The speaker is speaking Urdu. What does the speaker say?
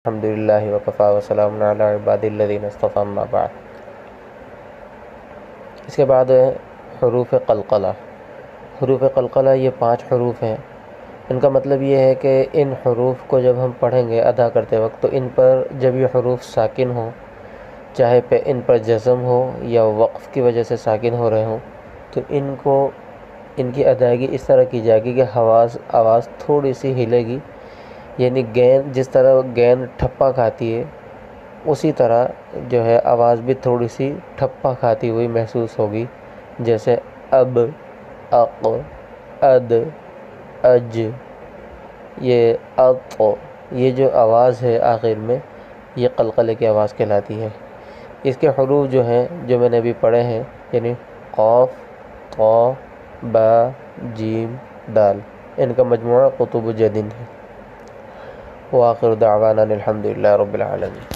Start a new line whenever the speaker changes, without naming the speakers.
الحمدللہ وکفیٰ وسلام علی عبادہ الذین اصطفیٰ اما بعد۔ اس کے بعد حروف قلقلہ۔ حروف قلقلہ یہ 5 حروف ہیں۔ ان کا مطلب یہ ہے کہ ان حروف کو جب ہم پڑھیں گے ادا کرتے وقت تو ان پر جب یہ حروف ساکن ہوں، چاہے ان پر جزم ہو یا وقف کی وجہ سے ساکن ہو رہے ہوں، تو ان کی ادائیگی اس طرح کی جائے گی کہ آواز تھوڑی سی ہلے گی، یعنی گیند جس طرح گیند ٹھپا کھاتی ہے اسی طرح جو ہے آواز بھی تھوڑی سی ٹھپا کھاتی ہوئی محسوس ہوگی، جیسے اب، اق، اد، اج، یہ اط، یہ جو آواز ہے آخر میں یہ قلقلے کی آواز کہلاتی ہے۔ اس کے حروف جو ہیں جو میں نے ابھی پڑھے ہیں، یعنی قاف، طا، با، جیم، دال، ان کا مجموعہ قطب جدین ہے۔ وآخر دعوانا الحمدللہ رب العالمین۔